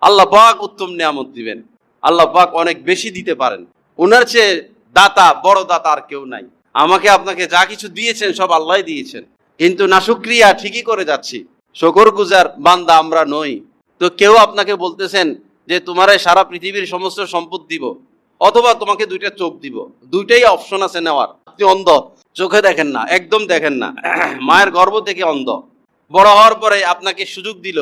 আল্লাহ পাক উত্তম নিয়ামত দিবেন। আল্লাহ পাক অনেক বেশি দিতে পারেন, ওনার চেয়ে দাতা বড় দাতা আর কেউ নাই। আমাকে আপনাকে যা কিছু দিয়েছেন সব আল্লাহ দিয়েছেন, কিন্তু নাশুকরিয়া ঠিকই করে যাচ্ছি, শুকরগুজার বান্দা আমরা নই। তো কেউ আপনাকে বলতেছেন যে তোমার সারা পৃথিবীর সমস্ত সম্পদ দিব, অথবা তোমাকে দুইটা চোখ দিব, দুইটাই অপশন আছে নেওয়ার। আপনি অন্ধ, চোখে দেখেন না, একদম দেখেন না, মায়ের গর্ভ থেকে অন্ধ, বড় হওয়ার পরে আপনাকে সুযোগ দিল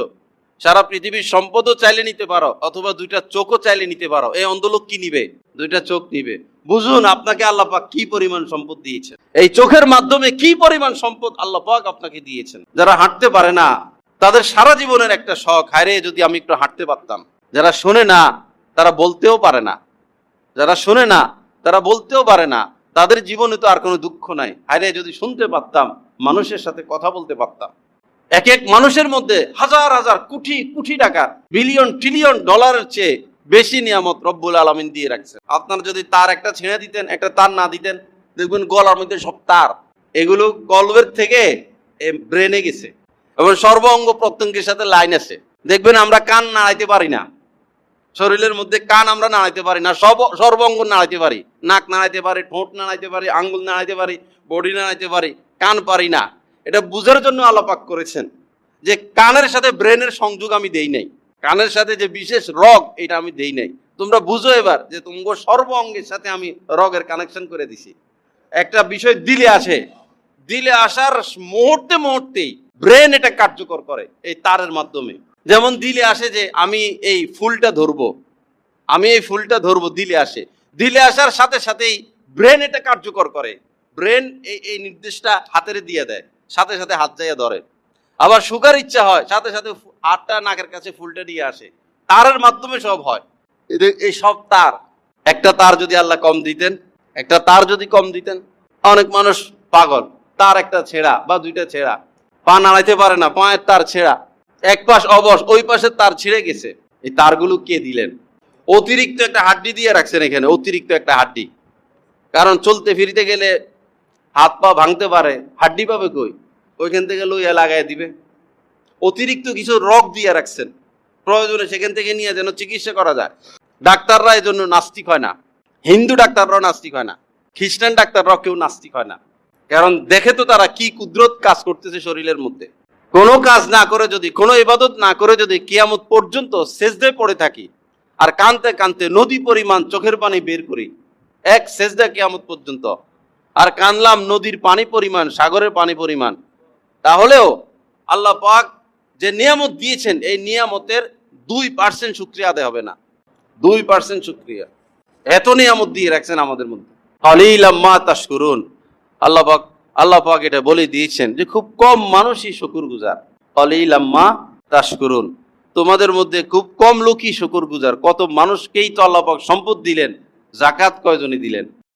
সারা পৃথিবীর সম্পদও চাইলে নিতে পারো, অথবা দুইটা চোখও চাইলে নিতে পারো। এই অন্ধ লোক কি নিবে? দুইটা চোখ নিবে। বুঝুন আপনাকে আল্লাহ পাক কি পরিমাণ সম্পদ দিয়েছেন, এই চোখের মাধ্যমে কি পরিমাণ সম্পদ আল্লাহ পাক আপনাকে দিয়েছেন। যারা হাঁটতে পারে না তাদের সারা জীবনের একটা শখ, হায়রে যদি আমি একটু হাঁটতে পারতাম। যারা শোনে না তারা বলতেও পারে না, যারা শোনে না তারা বলতেও পারে না, তাদের জীবনে তো আর কোনো দুঃখ নাই, হায়রে যদি শুনতে পারতাম, মানুষের সাথে কথা বলতে পারতাম। এক এক মানুষের মধ্যে হাজার হাজার কোটি কোটি টাকা, বিলিয়ন ট্রিলিয়ন ডলারের চেয়ে বেশি নিয়ামত রব্বুল আলামিন দিয়ে রাখছে। আপনারা যদি তার একটা ছেড়ে দিতেন, একটা তার না দিতেন, দেখবেন গলার মধ্যে সব তার, এগুলো কলবের থেকে ব্রেনে গেছে এবং সর্ব অঙ্গ প্রত্যঙ্গের সাথে লাইন আছে। দেখবেন আমরা কান নাড়াইতে পারি না, শরীরের মধ্যে কান আমরা নাড়াইতে পারি না, সর্ব অঙ্গ নাড়াইতে পারি, নাক নাড়াইতে পারি, ঠোঁট নাড়াইতে পারি, আঙ্গুল নাড়াইতে পারি, বডি নাড়াইতে পারি, কান পারি না। এটা বুঝার জন্য আল্লাহ পাক করেছেন যে কানের সাথে ব্রেনের সংযোগ আমি দেই নাই, কানের সাথে যে বিশেষ রগ এটা আমি দেই নাই। তোমরা বুঝো এবার যে তোমার সর্ব অঙ্গের সাথে আমি রগের কানেকশন করে দিছি। একটা বিষয় দিলে আসে, দিলে আসার মুহূর্তে মুহূর্তেই ব্রেন এটা কার্যকর করে এই তারের মাধ্যমে। যেমন দিলে আসে যে আমি এই ফুলটা ধরবো, আমি এই ফুলটা ধরবো, দিলে আসে, দিলে আসার সাথে সাথেই ব্রেন এটা কার্যকর করে। ব্রেন এই নির্দেশটা হাতের দিয়ে দেয়, সাথে সাথে হাত যাইয়া ধরে। আবার সুগার ইচ্ছা হয়, সাথে সাথে হাতটা নাকের কাছে ফুলটা দিয়ে আসে। তারের মাধ্যমে সব হয়। এই সব তার, একটা তার যদি আল্লাহ কম দিতেন, একটা তার যদি কম দিতেন, অনেক মানুষ পাগল, তার একটা ছেঁড়া বা দুইটা ছেঁড়া, পা নাড়াইতে পারে না, পায়ের তার ছেঁড়া, এক পাশ অবশ, ওই পাশের তার ছিঁড়ে গেছে। এই তারগুলো কে দিলেন? অতিরিক্ত একটা হাড্ডি দিয়ে রাখছেন এখানে, অতিরিক্ত একটা হাড্ডি। কারণ চলতে ফিরতে গেলে হাত পা ভাঙতে পারে, হাড্ডি পাবে কই? ওইখান থেকে লইয়া লাগাই দিবে। অতিরিক্ত কিছু রগ দিয়ে রাখছেন, প্রয়োজনে সেখান থেকে নিয়ে যেন চিকিৎসা করা যায়। ডাক্তাররা এই জন্য নাস্তিক হয় না, হিন্দু ডাক্তাররাও নাস্তিক হয় না, খ্রিস্টান ডাক্তাররাও কেউ নাস্তিক হয় না। কারণ দেখে তো তারা কি কুদরত কাজ করতেছে শরীরের মধ্যে। কোনো কাজ না করে যদি, কোনো ইবাদত না করে যদি কিয়ামত পর্যন্ত সেজদায় পড়ে থাকি আর কানতে কানতে নদী পরিমাণ চোখের পানি বের করি, এক সেজদা কিয়ামত পর্যন্ত, আর কানলাম নদীর পানি পরিমাণ, সাগরের পানি পরিমাণ, তাহলেও আল্লাহ পাক যে নিয়ামত দিয়েছেন এই নিয়ামতের 2% শুকরিয়া আদায় হবে না। 2% শুকরিয়া, এত নিয়ামত দিয়ে রাখছেন আমাদের মধ্যে। কালিলাম মা তাশকুরুন। আল্লাহ পাক এটা বলে দিয়েছেন যে খুব কম মানুষই শুকরগুজার। কালিলাম মা তাশকুরুন, তোমাদের মধ্যে খুব কম লোকই শুকরগুজার। কত মানুষকেই তো আল্লাহ পাক সম্পদ দিলেন, যাকাত কয়জনই দিলেন?